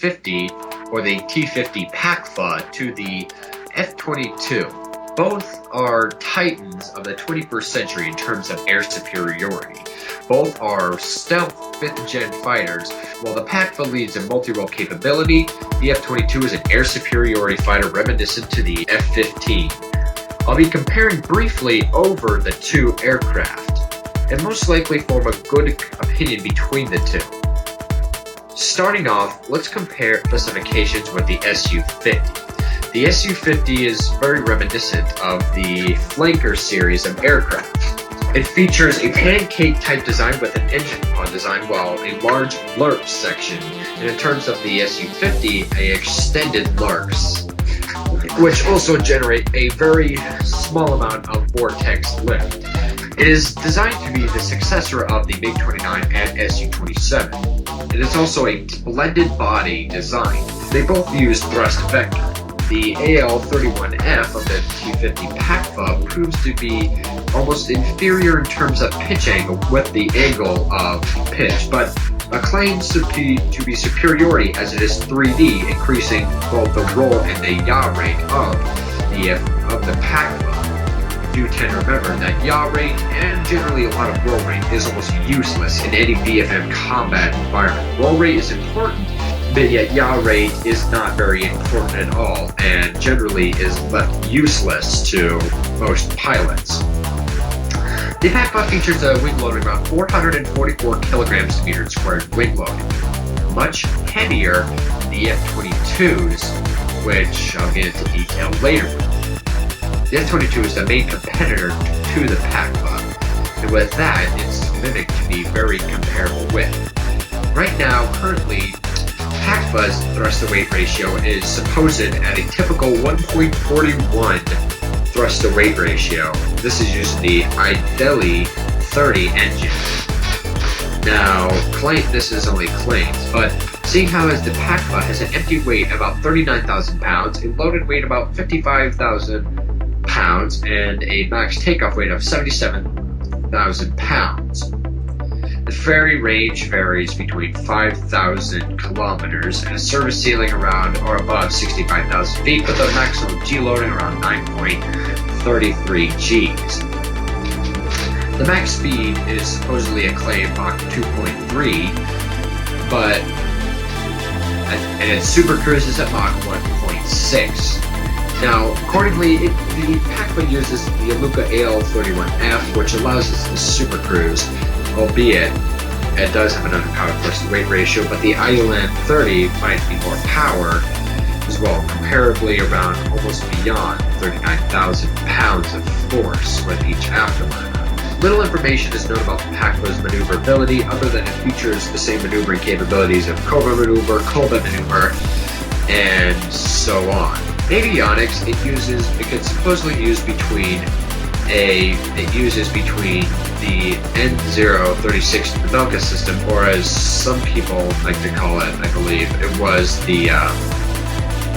T-50 or the T-50 PAK FA to the F-22. Both are titans of the 21st century in terms of air superiority. Both are stealth 5th-gen fighters. While the PAK FA leads in multi-role capability, the F-22 is an air superiority fighter reminiscent to the F-15. I'll be comparing briefly over the two aircraft, and most likely form a good opinion between the two. Starting off, let's compare specifications with the Su-50. The Su-50 is very reminiscent of the Flanker series of aircraft. It features a pancake-type design with an engine pod design, while a large LRX section, and in terms of the Su-50, a extended LRX, which also generate a very small amount of vortex lift. It is designed to be the successor of the MiG-29 and Su-27. It is also a blended body design. They both use thrust vector. The AL-31F of the T-50 PAK FA proves to be almost inferior in terms of pitch angle with the angle of pitch, but claims to be superiority as it is 3D, increasing both the roll and the yaw rate of the PAK FA. Do tend to remember that yaw rate and generally a lot of roll rate is almost useless in any VFM combat environment. Roll rate is important, but yet yaw rate is not very important at all, and generally is left useless to most pilots. The PAK FA features a wing loading around 444 kilograms to meter squared wing loading, much heavier than the F-22s, which I'll get into detail later. The F-22 is the main competitor to the PAK FA, and with that, it's mimicked to be very comparable with. Right now, currently, PAK FA's thrust-to-weight ratio is supposed at a typical 1.41 thrust-to-weight ratio. This is using the Ideli 30 engine. Now, this is only claims, but seeing how as the PAK FA has an empty weight of about 39,000 pounds, a loaded weight about 55,000 pounds, and a max takeoff weight of 77,000 pounds. The ferry range varies between 5,000 kilometers and a service ceiling around or above 65,000 feet, with a maximum G loading around 9.33 Gs. The max speed is supposedly a claim Mach 2.3, and its super cruise is at Mach 1.6. Now, accordingly, the PAK FA uses the Aluka AL-31F, which allows us to super cruise, albeit it does have an underpowered thrust-to-weight ratio, but the ILM-30 might be more power as well, comparably around almost beyond 39,000 pounds of force with each afterburner. Little information is known about the PAK FA's maneuverability, other than it features the same maneuvering capabilities of Cobra maneuver, Colbert maneuver, and so on. Avionics, it can supposedly use between the N036 Pavelka system, or as some people like to call it, I believe, it was the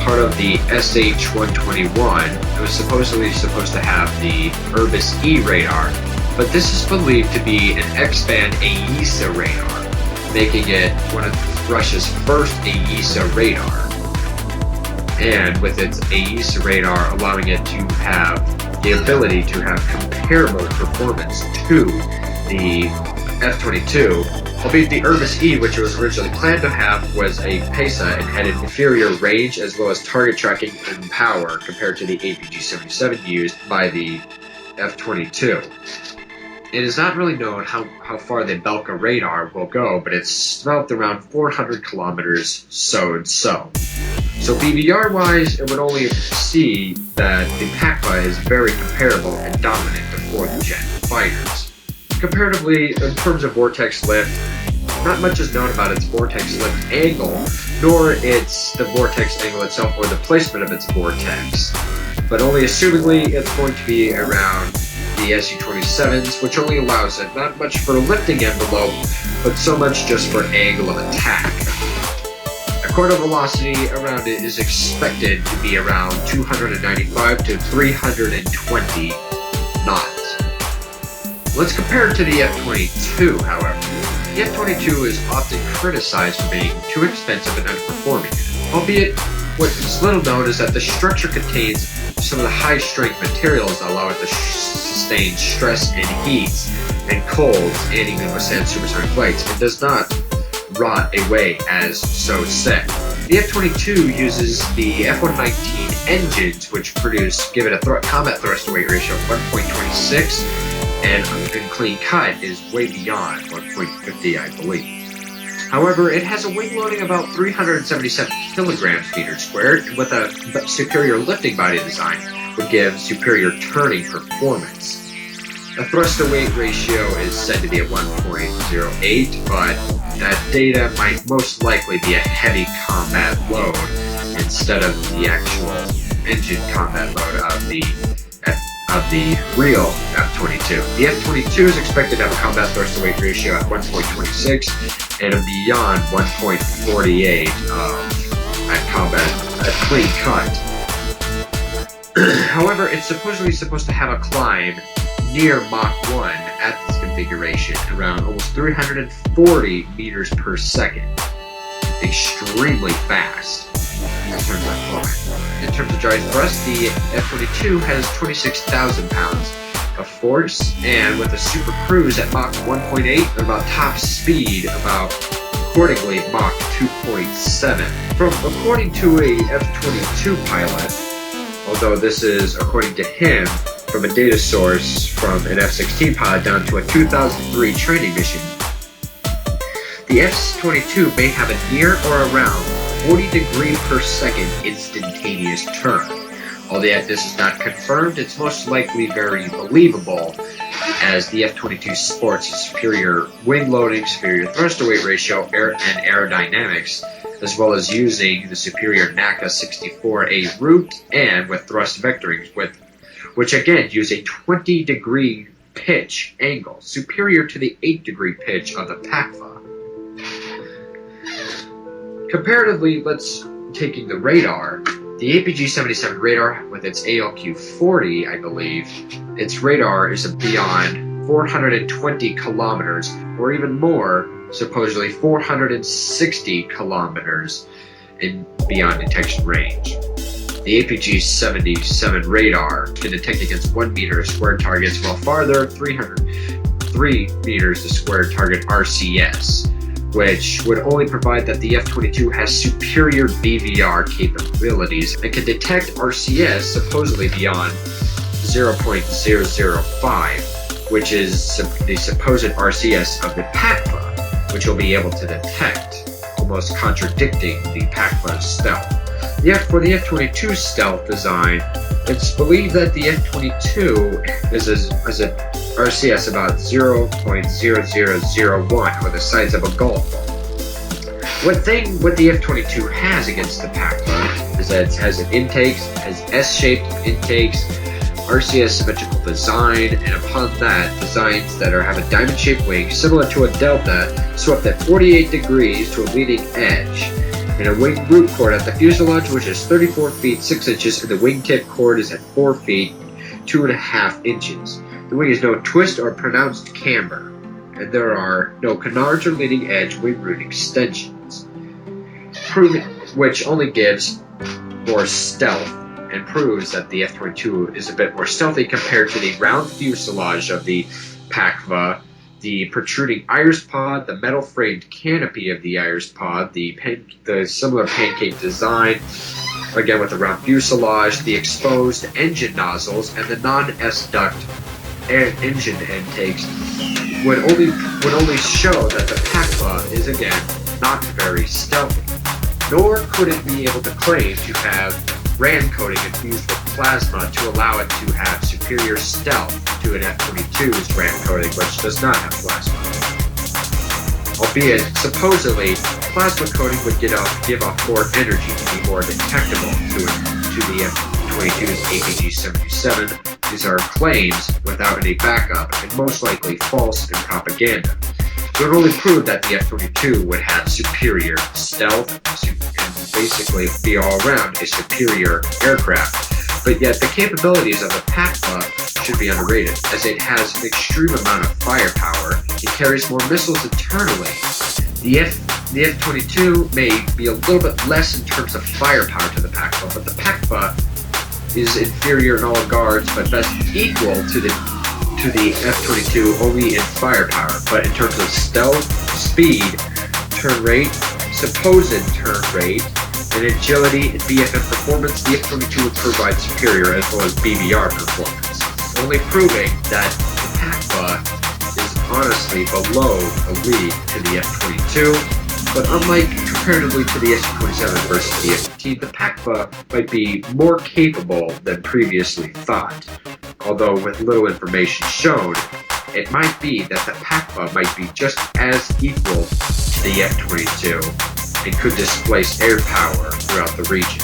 part of the SH-121. It was supposedly supposed to have the Urbis E radar, but this is believed to be an X-band AESA radar, making it one of Russia's first AESA radar. And with its AESA radar allowing it to have the ability to have comparable performance to the F-22, albeit the Urbis E, which it was originally planned to have, was a PESA and had an inferior range as well as target tracking and power compared to the APG-77 used by the F-22. It is not really known how far the Belka radar will go, but it's developed around 400 kilometers, so and so. So BVR-wise, it would only see that the PAK FA is very comparable and dominant to 4th-gen fighters. Comparatively, in terms of vortex lift, not much is known about its vortex lift angle, nor the vortex angle itself or the placement of its vortex. But only assumingly it's going to be around the Su-27s, which only allows it not much for lifting envelope, but so much just for angle of attack. A quarter velocity around it is expected to be around 295 to 320 knots. Let's compare it to the F-22, however. The F-22 is often criticized for being too expensive and underperforming. albeit what is little known is that the structure contains some of the high-strength materials that allow it to sustain stress and heats and colds and even withstand supersonic flights. It does not rot away as so said. The F-22 uses the F-119 engines, which give it a combat thrust-to-weight ratio of 1.26, and in clean cut is way beyond 1.50, I believe. However, it has a wing loading of about 377 kilograms meters squared, with a superior lifting body design would give superior turning performance. The thrust-to-weight ratio is said to be at 1.08, but that data might most likely be a heavy combat load instead of the actual engine combat load of the real F-22. The F-22 is expected to have a combat thrust-to-weight ratio at 1.26 and a beyond 1.48 at clean cut. However, it's supposed to have a climb near Mach 1 at this configuration, around almost 340 meters per second. Extremely fast in terms of climb. In terms of dry thrust, the F-22 has 26,000 pounds of force, and with a super cruise at Mach 1.8 and about top speed about accordingly Mach 2.7. According to a F-22 pilot, although this is according to him from a data source from an F-16 pilot down to a 2003 training mission, the F-22 may have a near or around 40 degree per second instantaneous turn. Although this is not confirmed, it's most likely very believable, as the F-22 sports a superior wing loading, superior thrust-to-weight ratio, and aerodynamics, as well as using the superior NACA 64A route and with thrust vectoring, which again use a 20 degree pitch angle, superior to the 8 degree pitch of the PAK FA. Comparatively, taking the radar, the APG-77 radar with its ALQ-40, I believe, its radar is beyond 420 kilometers, or even more, supposedly 460 kilometers in beyond detection range. The APG-77 radar can detect against 1 meter of squared targets, while farther 303 meters of squared target RCS, which would only provide that the F-22 has superior BVR capabilities and can detect RCS supposedly beyond 0.005, which is the supposed RCS of the PAK FA, which will be able to detect, almost contradicting the PAK FA's stealth. For the F-22 stealth design, it's believed that the F-22 is a RCS about 0.0001, or the size of a golf ball. What the F-22 has against the PAK FA is that it has S-shaped intakes, RCS symmetrical design, and upon that, designs that have a diamond-shaped wing similar to a delta, swept at 48 degrees to a leading edge, and a wing root chord at the fuselage, which is 34 feet 6 inches, and the wingtip chord is at 4 feet 2.5 inches. The wing has no twist or pronounced camber, and there are no canards or leading edge wing root extensions, which only gives more stealth and proves that the F-22 is a bit more stealthy compared to the round fuselage of the PAK FA, the protruding iris pod, the metal framed canopy of the iris pod, the similar pancake design, again with the round fuselage, the exposed engine nozzles, and the non-S duct engine intakes would only show that the PAK FA is again not very stealthy. Nor could it be able to claim to have RAM coating infused with plasma to allow it to have superior stealth to an F-22's RAM coating, which does not have plasma. Albeit, supposedly, plasma coating would give off more energy to be more detectable to the F-22's APG-77. These are claims without any backup and most likely false and propaganda. It would only prove that the F-22 would have superior stealth and basically be all around a superior aircraft. But yet the capabilities of the PAK FA should be underrated, as it has an extreme amount of firepower and carries more missiles internally. The The F-22 may be a little bit less in terms of firepower to the PAK FA, but the PAK FA is inferior in all regards, but thus equal to the F-22 only in firepower. But in terms of stealth, speed, turn rate, supposed turn rate, and agility and BFM performance, the F-22 would provide superior, as well as BBR performance, only proving that the PAK FA is honestly below the league to the F-22. But unlike comparatively to the Su-27 versus the F-15, the PAK FA might be more capable than previously thought. Although with little information shown, it might be that the PAK FA might be just as equal to the F-22 and could displace air power throughout the region.